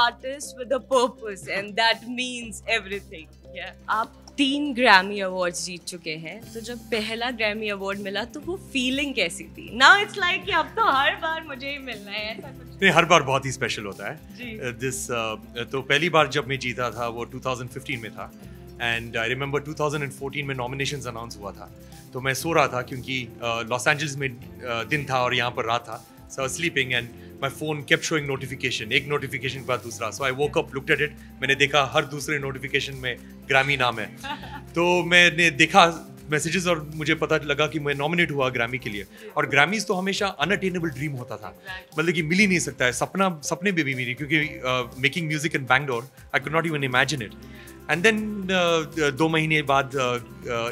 artist with a purpose and that means everything. Yeah. आप 3 Grammy awards जीत चुके हैं, तो जब पहला ग्रैमी अवार्ड मिला तो वो फीलिंग कैसी थी? Now it's like कि अब तो हर बार मुझे ही मिलना है, ऐसा कुछ नहीं, हर बार बहुत ही स्पेशल होता है। तो पहली बार जब मैं जीता था वो 2015 में था, एंड आई रिमेंबर 2014 में नॉमिनेशंस अनाउंस हुआ था, तो मैं सो रहा था क्योंकि लॉस एंजल्स में दिन था और यहाँ पर रात था, so I was sleeping and my phone kept showing notification, एक notification के बाद दूसरा, so I woke up, looked at it, मैंने देखा हर दूसरे notification में ग्रैमी नाम है, तो मैंने देखा मैसेजेस और मुझे पता लगा कि मैं नॉमिनेट हुआ ग्रैमी के लिए। और ग्रैमीज तो हमेशा अनअटेनेबल ड्रीम होता था, मतलब कि मिल ही नहीं सकता है, सपने में भी मिली, क्योंकि making music in Bangalore I could not even imagine it. And then 2 महीने बाद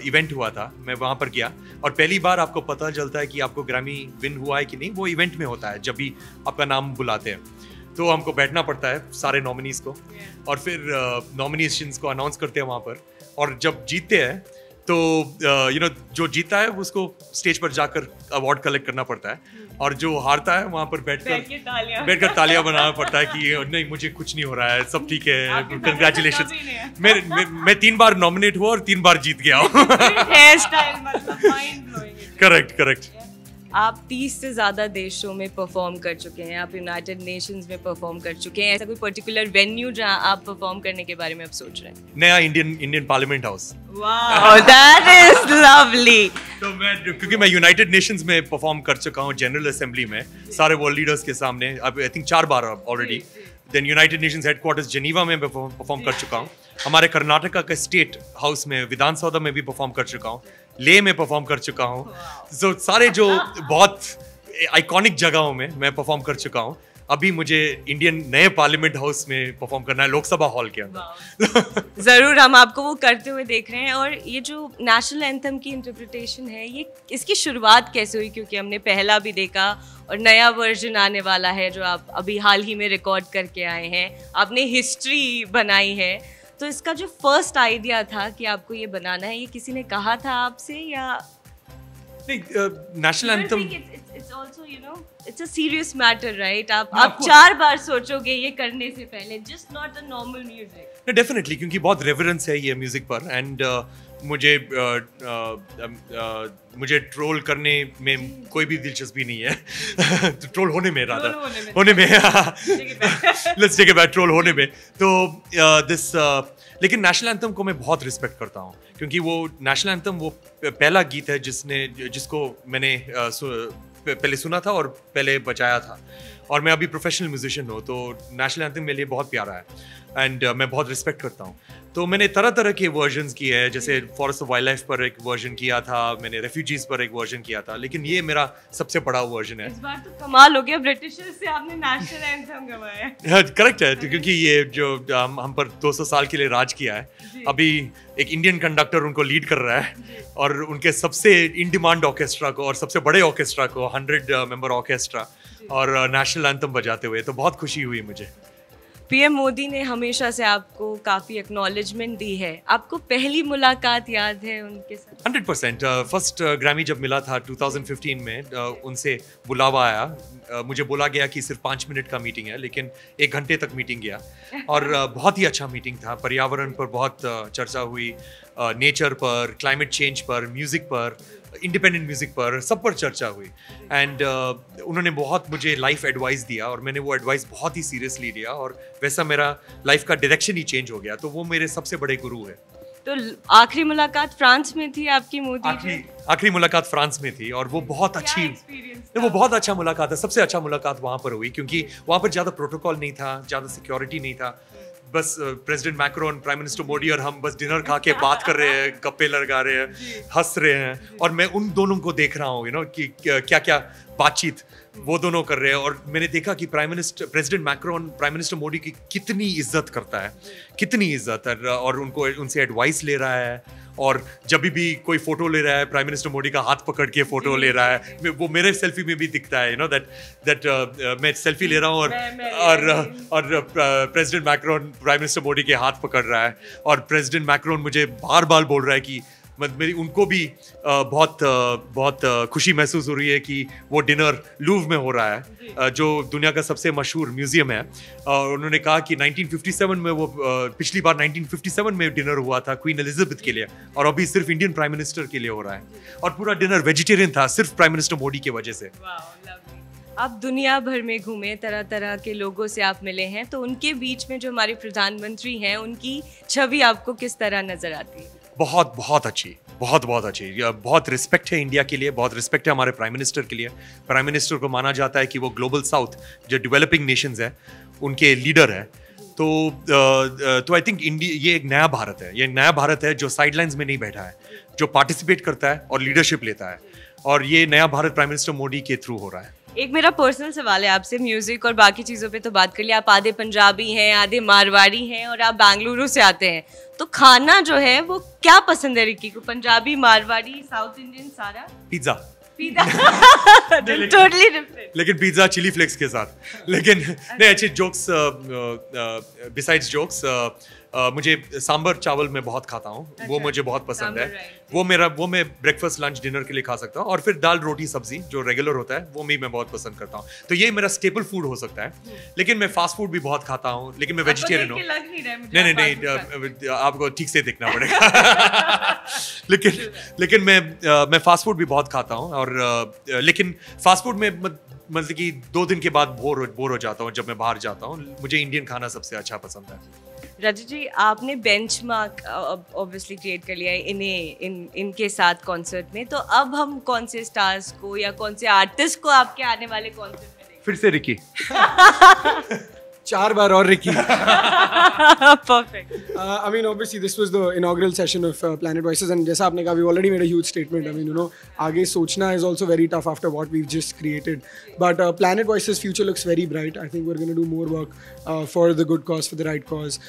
इवेंट हुआ था, मैं वहाँ पर गया और पहली बार आपको पता चलता है कि आपको ग्रैमी विन हुआ है कि नहीं, वो इवेंट में होता है जब भी आपका नाम बुलाते हैं। तो हमको बैठना पड़ता है सारे नॉमिनीज को और फिर नॉमिनेशंस को अनाउंस करते हैं वहाँ पर, और जब जीतते हैं तो जो जीता है उसको स्टेज पर जाकर अवार्ड कलेक्ट करना पड़ता है, और जो हारता है वहाँ पर बैठकर तालियां बनाना पड़ता है कि नहीं मुझे कुछ नहीं हो रहा है, सब ठीक है, कंग्रेचुलेशन। मैं 3 बार नॉमिनेट हुआ और 3 बार जीत गया हूँ। करेक्ट। आप 30 से ज़्यादा देशों में परफॉर्म कर चुके हैं, आप यूनाइटेड नेशंस में परफॉर्म कर चुके हैं, ऐसा कोई पर्टिकुलर वेन्यू जहां आप परफॉर्म करने के बारे में आप सोच रहे हैं? नया Indian parliament house. Wow, that is lovely. तो क्योंकि मैं यूनाइटेड नेशंस में परफॉर्म कर चुका हूँ जनरल असेंबली में सारे वर्ल्ड लीडर्स के सामने, अब आई थिंक 4 बार already. Then United Nations headquarters Geneva में परफॉर्म कर चुका हूँ, हमारे कर्नाटका के स्टेट हाउस में विधानसभा में भी परफॉर्म कर चुका हूँ, ले में परफॉर्म कर चुका हूँ, तो सारे जो बहुत आइकॉनिक जगहों में मैं परफॉर्म कर चुका हूँ। अभी मुझे इंडियन नए पार्लियामेंट हाउस में परफॉर्म करना है, लोकसभा हॉल के अंदर। जरूर हम आपको वो करते हुए देख रहे हैं। और ये जो नेशनल एंथम की इंटरप्रिटेशन है, ये इसकी शुरुआत कैसे हुई? क्योंकि हमने पहला भी देखा और नया वर्जन आने वाला है जो आप अभी हाल ही में रिकॉर्ड करके आए हैं, आपने हिस्ट्री बनाई है, तो इसका जो फर्स्ट आइडिया था कि आपको ये बनाना है, ये किसी ने कहा था आपसे या national anthem? It's also, you know, it's a serious matter, right? आप 4 बार सोचोगे ये करने से पहले, just not a normal music. Definitely, क्योंकि बहुत रेवरेंस है ये म्यूजिक पर, एंड मुझे ट्रोल करने में कोई भी दिलचस्पी नहीं है। तो ट्रोल होने में let's take it back, troll होने में। तो लेकिन नेशनल एंथम को मैं बहुत रिस्पेक्ट करता हूँ, क्योंकि वो नेशनल एंथम वो पहला गीत है जिसको मैंने पहले सुना था और पहले बजाया था, और मैं अभी प्रोफेशनल म्यूजिशियन हूँ, तो नेशनल एंथम मेरे लिए बहुत प्यारा है एंड मैं बहुत रिस्पेक्ट करता हूँ। तो मैंने तरह तरह के वर्जन्स किए हैं, जैसे फॉरेस्ट ऑफ वाइल्ड लाइफ पर एक वर्जन किया था, मैंने रेफ्यूजीज पर एक वर्जन किया था, लेकिन ये मेरा सबसे बड़ा वर्जन है। इस बार तो कमाल हो गया, ब्रिटिशर्स से आपने नेशनल एंथम गवाया। करेक्ट है, क्योंकि ये जो हम पर 200 साल के लिए राज किया है, अभी एक इंडियन कंडक्टर उनको लीड कर रहा है, और उनके सबसे इन डिमांड ऑर्केस्ट्रा को और सबसे बड़े ऑर्केस्ट्रा को 100 मेंबर ऑर्केस्ट्रा और नेशनल एंथम बजाते हुए, तो बहुत खुशी हुई मुझे। पीएम मोदी ने हमेशा से आपको काफ़ी एक्नॉलेजमेंट दी है, आपको पहली मुलाकात याद है उनके साथ? 100%। फर्स्ट ग्रैमी जब मिला था 2015 में, उनसे बुलावा आया, मुझे बोला गया कि सिर्फ 5 मिनट का मीटिंग है, लेकिन 1 घंटे तक मीटिंग गया, और बहुत ही अच्छा मीटिंग था। पर्यावरण पर बहुत चर्चा हुई, नेचर पर, क्लाइमेट चेंज पर, म्यूज़िक पर, इंडिपेंडेंट म्यूजिक पर, सब पर चर्चा हुई, एंड उन्होंने बहुत मुझे लाइफ एडवाइस दिया, और मैंने वो एडवाइस बहुत ही सीरियसली लिया, और वैसा मेरा लाइफ का डायरेक्शन ही चेंज हो गया। तो वो मेरे सबसे बड़े गुरु है। तो आखिरी मुलाकात फ्रांस में थी आपकी मोदी? आखिरी मुलाकात फ्रांस में थी, और वो बहुत अच्छी, वो बहुत अच्छा मुलाकात है, सबसे अच्छा मुलाकात वहाँ पर हुई, क्योंकि वहाँ पर ज़्यादा प्रोटोकॉल नहीं था, ज़्यादा सिक्योरिटी नहीं था, बस president Macron, prime minister Modi और हम बस डिनर खा के बात कर रहे हैं, गप्पे लगा रहे हैं, हंस रहे हैं, और मैं उन दोनों को देख रहा हूँ, कि क्या क्या बातचीत वो दोनों कर रहे हैं। और मैंने देखा कि president Macron prime minister Modi की कितनी इज्जत करता है, कितनी इज्जत है, और उनसे एडवाइस ले रहा है, और जब भी कोई फोटो ले रहा है प्राइम मिनिस्टर मोदी का हाथ पकड़ के फोटो ले रहा है, वो मेरे सेल्फी में भी दिखता है, दैट मैं सेल्फी ले रहा हूँ और president Macron prime minister Modi के हाथ पकड़ रहा है, और प्रेसिडेंट मैक्रोन मुझे बार बार बोल रहा है कि मेरी उनको भी बहुत खुशी महसूस हो रही है कि वो डिनर लूव में हो रहा है, जो दुनिया का सबसे मशहूर म्यूजियम है। और उन्होंने कहा कि 1957 में वो पिछली बार 1957 में डिनर हुआ था क्वीन एलिजाबेथ के लिए, और अभी सिर्फ इंडियन प्राइम मिनिस्टर के लिए हो रहा है, और पूरा डिनर वेजिटेरियन था सिर्फ प्राइम मिनिस्टर मोदी की वजह से। आप दुनिया भर में घूमे, तरह तरह के लोगों से आप मिले हैं, तो उनके बीच में जो हमारे प्रधानमंत्री हैं उनकी छवि आपको किस तरह नजर आती है? बहुत अच्छी, बहुत अच्छी। बहुत रिस्पेक्ट है इंडिया के लिए, बहुत रिस्पेक्ट है हमारे प्राइम मिनिस्टर के लिए। प्राइम मिनिस्टर को माना जाता है कि वो ग्लोबल साउथ जो डेवलपिंग नेशंस है उनके लीडर है। तो आई थिंक इंडिया ये एक नया भारत है, ये नया भारत है जो साइडलाइंस में नहीं बैठा है, जो पार्टिसिपेट करता है और लीडरशिप लेता है, और ये नया भारत प्राइम मिनिस्टर मोदी के थ्रू हो रहा है। एक मेरा पर्सनल सवाल है आपसे, म्यूजिक और बाकी चीज़ों पे तो बात कर लिया, आप आधे पंजाबी हैं, आधे मारवाड़ी हैं, और आप बेंगलुरु से आते हैं, तो खाना जो है वो क्या पसंद है रिकी को? पंजाबी, मारवाड़ी, साउथ इंडियन, सारा? पिज्जा। Totally different. लेकिन पिज्जा चिली फ्लेक्स के साथ। लेकिन नहीं, अच्छे जोक्स, बिसाइड्स जोक्स, मुझे सांबर चावल मैं बहुत खाता हूँ। अच्छा, वो मुझे बहुत पसंद है। वो मैं ब्रेकफास्ट लंच डिनर के लिए खा सकता हूँ, और फिर दाल रोटी सब्जी जो रेगुलर होता है वो मैं बहुत पसंद करता हूँ। तो ये मेरा स्टेपल फूड हो सकता है। लेकिन मैं फास्ट फूड भी बहुत खाता हूँ, लेकिन मैं वेजिटेरियन हूँ। नहीं, आपको ठीक से देखना पड़ेगा। लेकिन मैं फास्ट फूड भी बहुत खाता हूँ, और लेकिन फास्ट फूड में मतलब कि 2 दिन के बाद बोर हो जाता हूँ जब मैं बाहर जाता हूँ। मुझे इंडियन खाना सबसे अच्छा पसंद है। रजत जी, आपने बेंचमार्क ऑब्वियसली क्रिएट कर लिया है इनके साथ कॉन्सर्ट में, तो अब हम कौन से स्टार्स को या कौन से आर्टिस्ट को आपके आने वाले कॉन्सर्ट में देखेंगे? फिर से रिकी। 4 बार और Ricky. Perfect. I mean, obviously, this was the inaugural session of Planet Voices, and जैसा आपने कहा, we already made a huge statement. I mean, आगे सोचना is also very tough after what we've just created. But Planet Voices' future looks very bright. I think we're going to do more work for the good cause, for the right cause.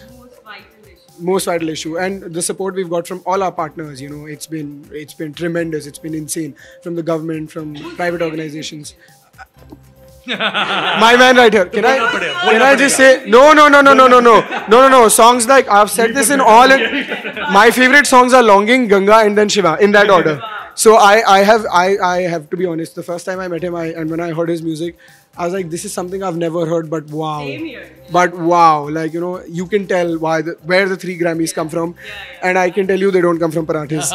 Most vital issue, and the support we've got from all our partners, it's been tremendous. It's been insane, from the government, from private organizations. My man right here. Can I just say no. Songs like, I've said this in all. My favorite songs are Longing, Ganga, and then Shiva, in that order. So I have to be honest. The first time I met him, and when I heard his music, I was like, this is something I've never heard, but wow. Same here. But wow, like, you can tell where the 3 Grammys come from, and I can tell you they don't come from Parathis.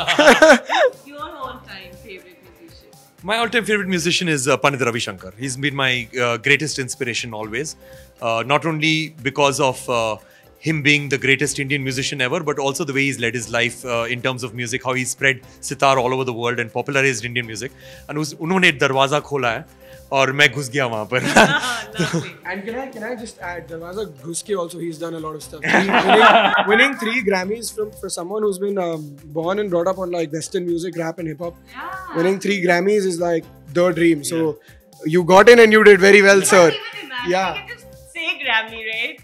Your all-time favorite musician? My all-time favorite musician is Pandit Ravi Shankar. He's been my greatest inspiration always. Not only because of him being the greatest Indian musician ever, but also the way he's led his life in terms of music, how he spread sitar all over the world and popularized Indian music. And उन्होंने दरवाजा खोला है, और मैं घुस गया वहाँ पर। And can I just add, Darwaza Ghuske also, he's done a lot of stuff. Winning 3 Grammys for someone who's been born and brought up on like Western music, rap and hip hop. Yeah. Winning 3 Grammys is like the dream. So you got in and you did very well, sir. Yeah. You can just say Grammy, right?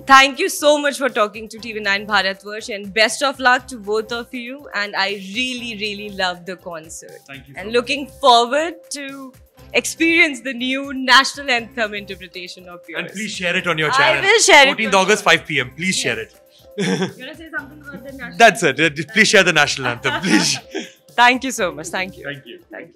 Thank you so much for talking to TV9 Bharatvarsh, and best of luck to both of you. And I really loved the concert. Thank you. And looking forward to experience the new national anthem interpretation of yours. And please share it on your channel. I will share it. 14th August, 5 p.m. Please share it. You want to say something about the national? That's it. Please share the national anthem. Please. Thank you so much. Thank you. Thank you. Thank you.